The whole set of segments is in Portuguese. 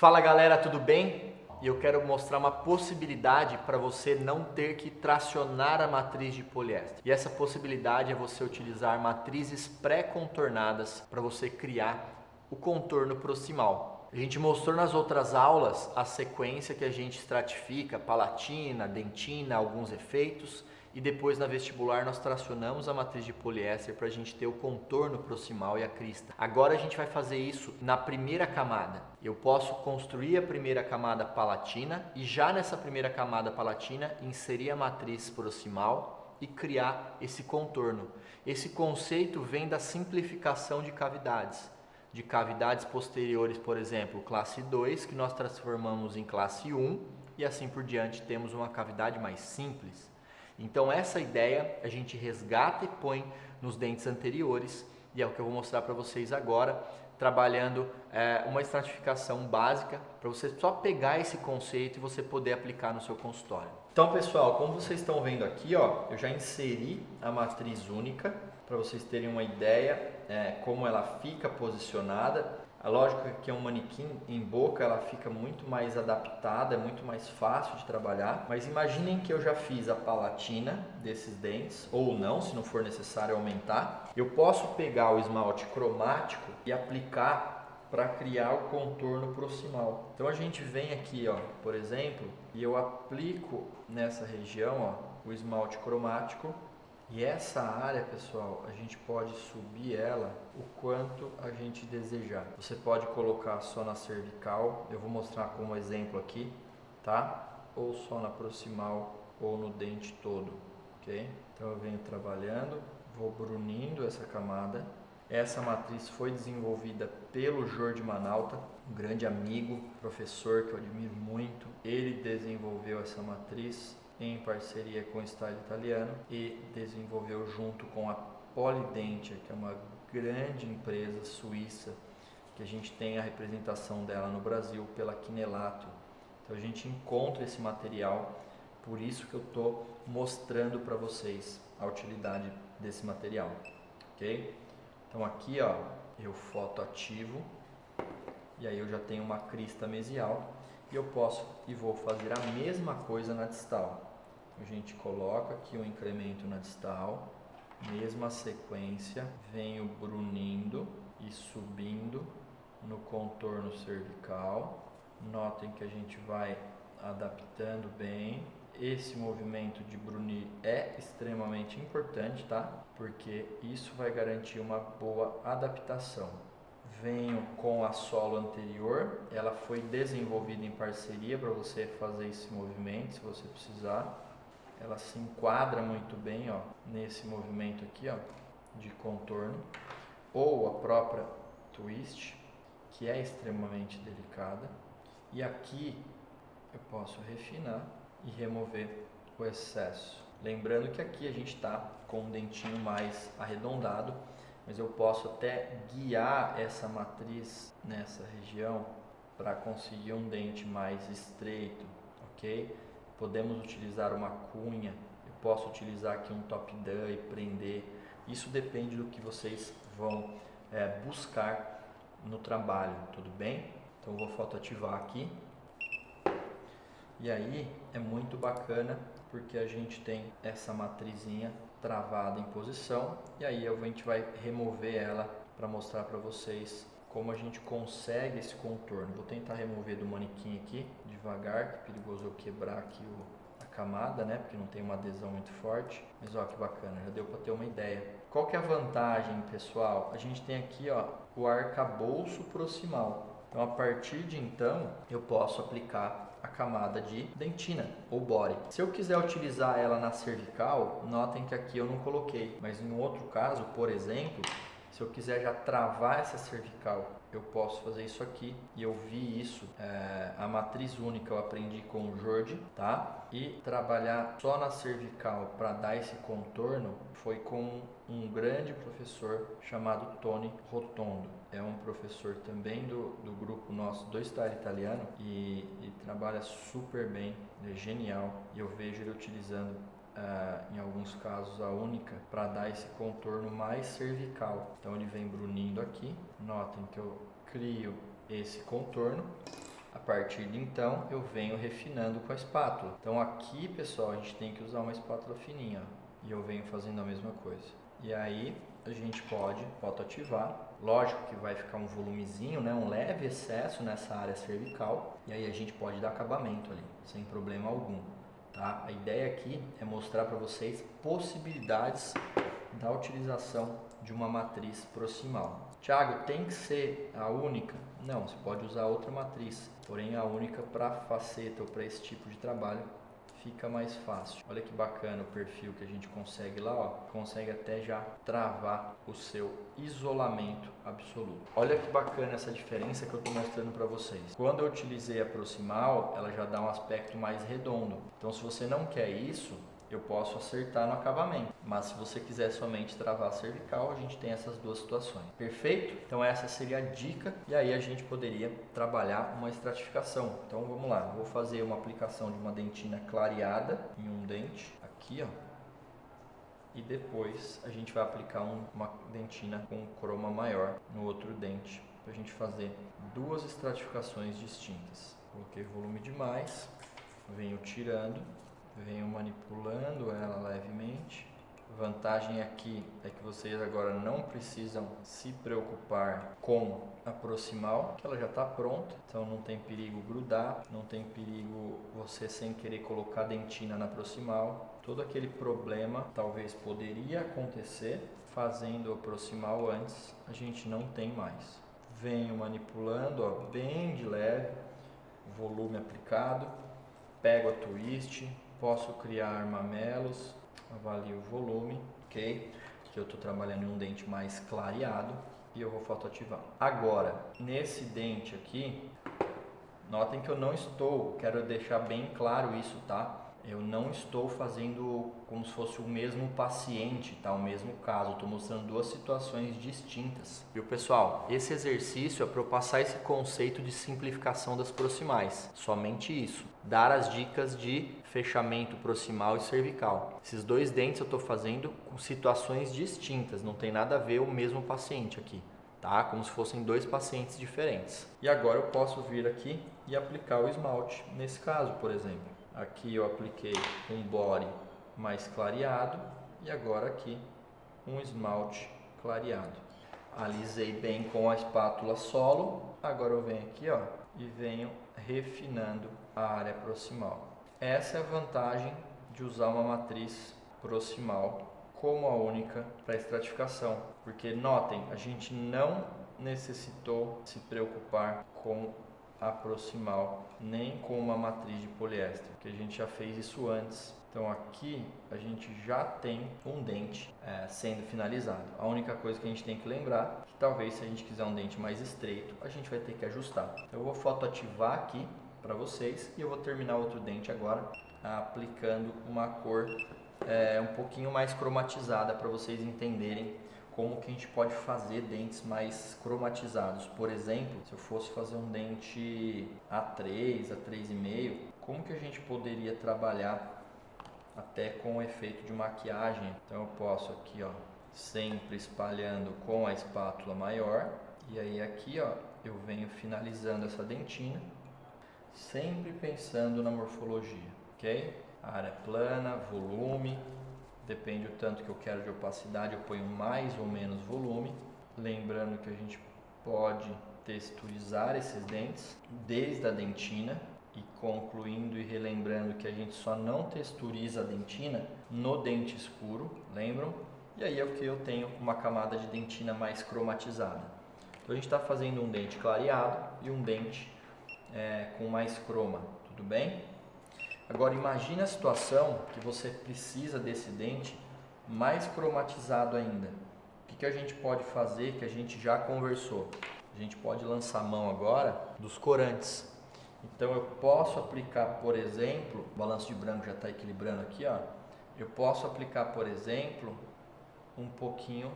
Fala galera, tudo bem? E eu quero mostrar uma possibilidade para você não ter que tracionar a matriz de poliéster. E essa possibilidade é você utilizar matrizes pré-contornadas para você criar o contorno proximal. A gente mostrou nas outras aulas a sequência que a gente estratifica, palatina, dentina, alguns efeitos. E depois na vestibular nós tracionamos a matriz de poliéster para a gente ter o contorno proximal e a crista. Agora a gente vai fazer isso na primeira camada. Eu posso construir a primeira camada palatina e já nessa primeira camada palatina inserir a matriz proximal e criar esse contorno. Esse conceito vem da simplificação de cavidades. De cavidades posteriores, por exemplo, classe 2, que nós transformamos em classe 1 e assim por diante temos uma cavidade mais simples. Então essa ideia a gente resgata e põe nos dentes anteriores e é o que eu vou mostrar para vocês agora, trabalhando uma estratificação básica para você só pegar esse conceito e você poder aplicar no seu consultório. Então pessoal, como vocês estão vendo aqui, ó, eu já inseri a matriz única para vocês terem uma ideia como ela fica posicionada. A lógica é que é um manequim em boca, ela fica muito mais adaptada, é muito mais fácil de trabalhar. Mas imaginem que eu já fiz a palatina desses dentes, ou não, se não for necessário aumentar. Eu posso pegar o esmalte cromático e aplicar para criar o contorno proximal. Então a gente vem aqui, ó, por exemplo, e eu aplico nessa região, ó, o esmalte cromático. E essa área, pessoal, a gente pode subir ela o quanto a gente desejar. Você pode colocar só na cervical, eu vou mostrar como exemplo aqui, tá? Ou só na proximal ou no dente todo, ok? Então eu venho trabalhando, vou brunindo essa camada. Essa matriz foi desenvolvida pelo Jordi Manalta, um grande amigo, professor que eu admiro muito. Ele desenvolveu essa matriz em parceria com o Style Italiano e desenvolveu junto com a Polidentia, que é uma grande empresa suíça, que a gente tem a representação dela no Brasil pela Quinelato. Então a gente encontra esse material, por isso que eu estou mostrando para vocês a utilidade desse material, ok? Então aqui, ó, eu fotoativo e aí eu já tenho uma crista mesial e eu posso e vou fazer a mesma coisa na distal. A gente coloca aqui o incremento na distal, mesma sequência, venho brunindo e subindo no contorno cervical. Notem que a gente vai adaptando bem. Esse movimento de brunir é extremamente importante, tá? Porque isso vai garantir uma boa adaptação. Venho com a solo anterior, ela foi desenvolvida em parceria para você fazer esse movimento, se você precisar. Ela se enquadra muito bem, ó, nesse movimento aqui, ó, de contorno, ou a própria twist, que é extremamente delicada. E aqui eu posso refinar e remover o excesso. Lembrando que aqui a gente está com um dentinho mais arredondado, mas eu posso até guiar essa matriz nessa região para conseguir um dente mais estreito, ok? Podemos utilizar uma cunha, eu posso utilizar aqui um top down e prender. Isso depende do que vocês vão buscar no trabalho, tudo bem? Então eu vou fotoativar aqui. E aí é muito bacana porque a gente tem essa matrizinha travada em posição e aí a gente vai remover ela para mostrar para vocês como a gente consegue esse contorno. Vou tentar remover do manequim aqui devagar, que é perigoso eu quebrar aqui a camada, né? Porque não tem uma adesão muito forte. Mas ó, que bacana, já deu para ter uma ideia. Qual que é a vantagem, pessoal? A gente tem aqui, ó, o arcabouço proximal. Então a partir de então eu posso aplicar a camada de dentina ou body. Se eu quiser utilizar ela na cervical, notem que aqui eu não coloquei, mas em outro caso, por exemplo, se eu quiser já travar essa cervical, eu posso fazer isso aqui. E eu vi isso, a matriz única eu aprendi com o Jordi, tá? E trabalhar só na cervical para dar esse contorno foi com um grande professor chamado Tony Rotondo. É um professor também do grupo nosso do Style Italiano e trabalha super bem, é genial. E eu vejo ele utilizando em alguns casos a única para dar esse contorno mais cervical. Então ele vem brunindo aqui, notem que eu crio esse contorno A partir de então, eu venho refinando com a espátula. Então aqui, pessoal, a gente tem que usar uma espátula fininha, ó, e eu venho fazendo a mesma coisa. E aí a gente pode fotoativar. Lógico que vai ficar um volumezinho, né, um leve excesso nessa área cervical, e aí a gente pode dar acabamento ali, sem problema algum. Tá? A ideia aqui é mostrar para vocês possibilidades da utilização de uma matriz proximal. Thiago, tem que ser a única? Não, você pode usar outra matriz, porém a única para faceta ou para esse tipo de trabalho fica mais fácil. Olha que bacana o perfil que a gente consegue lá, ó. Consegue até já travar o seu isolamento absoluto. Olha que bacana essa diferença que eu estou mostrando para vocês. Quando eu utilizei a proximal, ela já dá um aspecto mais redondo. Então, se você não quer isso, eu posso acertar no acabamento. Mas se você quiser somente travar a cervical, a gente tem essas duas situações. Perfeito? Então essa seria a dica. E aí a gente poderia trabalhar uma estratificação. Então vamos lá. Vou fazer uma aplicação de uma dentina clareada em um dente. Aqui, ó. E depois a gente vai aplicar uma dentina com croma maior no outro dente. Para a gente fazer duas estratificações distintas. Coloquei volume demais. Venho tirando. Venho manipulando ela levemente. Vantagem aqui é que vocês agora não precisam se preocupar com a proximal, que ela já está pronta, então não tem perigo grudar, não tem perigo você sem querer colocar dentina na proximal. Todo aquele problema talvez poderia acontecer fazendo a proximal antes, a gente não tem mais. Venho manipulando, ó, bem de leve, volume aplicado, pego a twist. Posso criar mamelos, avalio o volume, ok? Que eu estou trabalhando em um dente mais clareado e eu vou fotoativar. Agora, nesse dente aqui, notem que eu não estou, quero deixar bem claro isso, tá? Eu não estou fazendo como se fosse o mesmo paciente, tá? O mesmo caso, estou mostrando duas situações distintas. Viu, pessoal? Esse exercício é para eu passar esse conceito de simplificação das proximais. Somente isso. Dar as dicas de fechamento proximal e cervical. Esses dois dentes eu estou fazendo com situações distintas, não tem nada a ver o mesmo paciente aqui. Tá? Como se fossem dois pacientes diferentes. E agora eu posso vir aqui e aplicar o esmalte. Nesse caso, por exemplo. Aqui eu apliquei um body mais clareado e agora aqui um esmalte clareado. Alisei bem com a espátula solo. Agora eu venho aqui, ó, e venho refinando a área proximal. Essa é a vantagem de usar uma matriz proximal como a única para estratificação, porque notem, a gente não necessitou se preocupar com a proximal nem com uma matriz de poliéster, porque a gente já fez isso antes. Então aqui a gente já tem um dente sendo finalizado. A única coisa que a gente tem que lembrar é que talvez se a gente quiser um dente mais estreito, a gente vai ter que ajustar. Eu vou fotoativar aqui para vocês e eu vou terminar outro dente agora aplicando uma cor um pouquinho mais cromatizada para vocês entenderem como que a gente pode fazer dentes mais cromatizados. Por exemplo, se eu fosse fazer um dente A3, A3,5, como que a gente poderia trabalhar até com o efeito de maquiagem? Então eu posso aqui, ó, sempre espalhando com a espátula maior, e aí aqui, ó, eu venho finalizando essa dentina, sempre pensando na morfologia, ok? Área plana, volume, depende do tanto que eu quero de opacidade, eu ponho mais ou menos volume. Lembrando que a gente pode texturizar esses dentes desde a dentina e concluindo e relembrando que a gente só não texturiza a dentina no dente escuro, lembram? E aí é o que eu tenho uma camada de dentina mais cromatizada. Então a gente está fazendo um dente clareado e um dente com mais croma, tudo bem? Agora imagine a situação que você precisa desse dente mais cromatizado ainda. O que a gente pode fazer que a gente já conversou? A gente pode lançar mão agora dos corantes. Então eu posso aplicar, por exemplo, o balanço de branco já está equilibrando aqui, ó. Eu posso aplicar, por exemplo, um pouquinho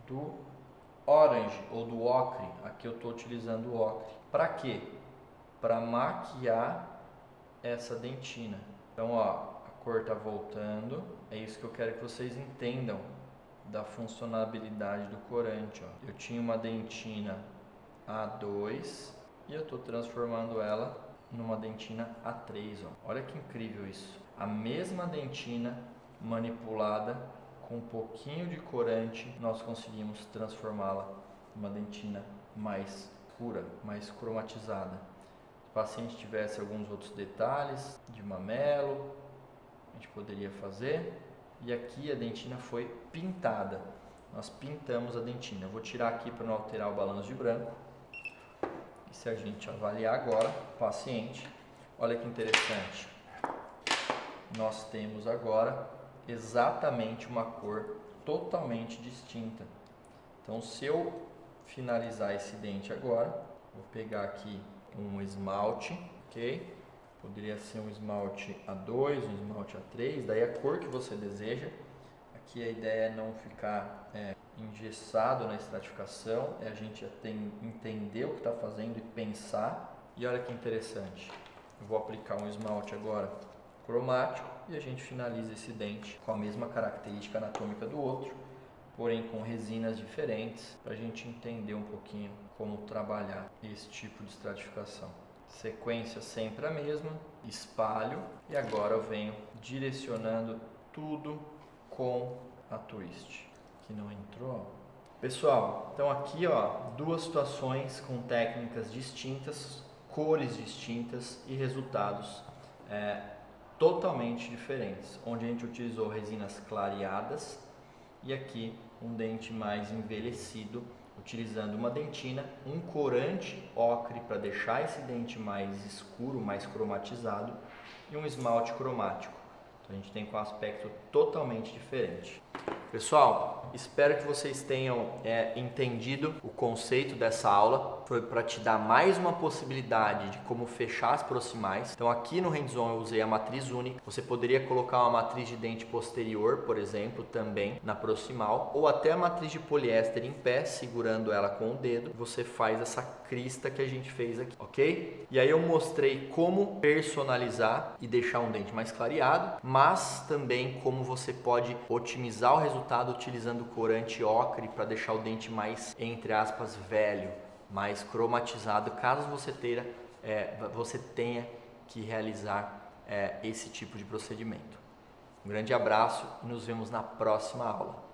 do orange ou do ocre. Aqui eu estou utilizando o ocre. Para quê? Para maquiar essa dentina. Então, ó, a cor está voltando. É isso que eu quero que vocês entendam da funcionalidade do corante. Ó. Eu tinha uma dentina A2 e eu estou transformando ela numa dentina A3, ó. Olha que incrível isso. A mesma dentina manipulada com um pouquinho de corante, nós conseguimos transformá-la numa dentina mais pura, mais cromatizada. Se o paciente tivesse alguns outros detalhes de mamelo, a gente poderia fazer. E aqui a dentina foi pintada. Nós pintamos a dentina. Eu vou tirar aqui para não alterar o balanço de branco. E se a gente avaliar agora o paciente, olha que interessante. Nós temos agora exatamente uma cor totalmente distinta. Então, se eu finalizar esse dente agora, vou pegar aqui um esmalte, ok? Poderia ser um esmalte A2, um esmalte A3, daí a cor que você deseja. Aqui a ideia é não ficar engessado na estratificação, é a gente entender o que está fazendo e pensar. E olha que interessante, eu vou aplicar um esmalte agora cromático e a gente finaliza esse dente com a mesma característica anatômica do outro, porém com resinas diferentes, para a gente entender um pouquinho como trabalhar esse tipo de estratificação. Sequência sempre a mesma, espalho e agora eu venho direcionando tudo com a twist. Que não entrou. Pessoal, então aqui ó, duas situações com técnicas distintas, cores distintas e resultados totalmente diferentes, onde a gente utilizou resinas clareadas e aqui um dente mais envelhecido, utilizando uma dentina, um corante ocre para deixar esse dente mais escuro, mais cromatizado e um esmalte cromático. Então a gente tem com um aspecto totalmente diferente. Pessoal, espero que vocês tenham entendido o conceito dessa aula. Foi para te dar mais uma possibilidade de como fechar as proximais. Então aqui no hands-on eu usei a matriz única. Você poderia colocar uma matriz de dente posterior, por exemplo, também na proximal, ou até a matriz de poliéster em pé, segurando ela com o dedo. Você faz essa crista que a gente fez aqui, ok? E aí eu mostrei como personalizar e deixar um dente mais clareado, mas também como você pode otimizar o resultado utilizando o corante ocre para deixar o dente mais, entre aspas, velho, mais cromatizado, caso você tenha que realizar esse tipo de procedimento. Um grande abraço e nos vemos na próxima aula.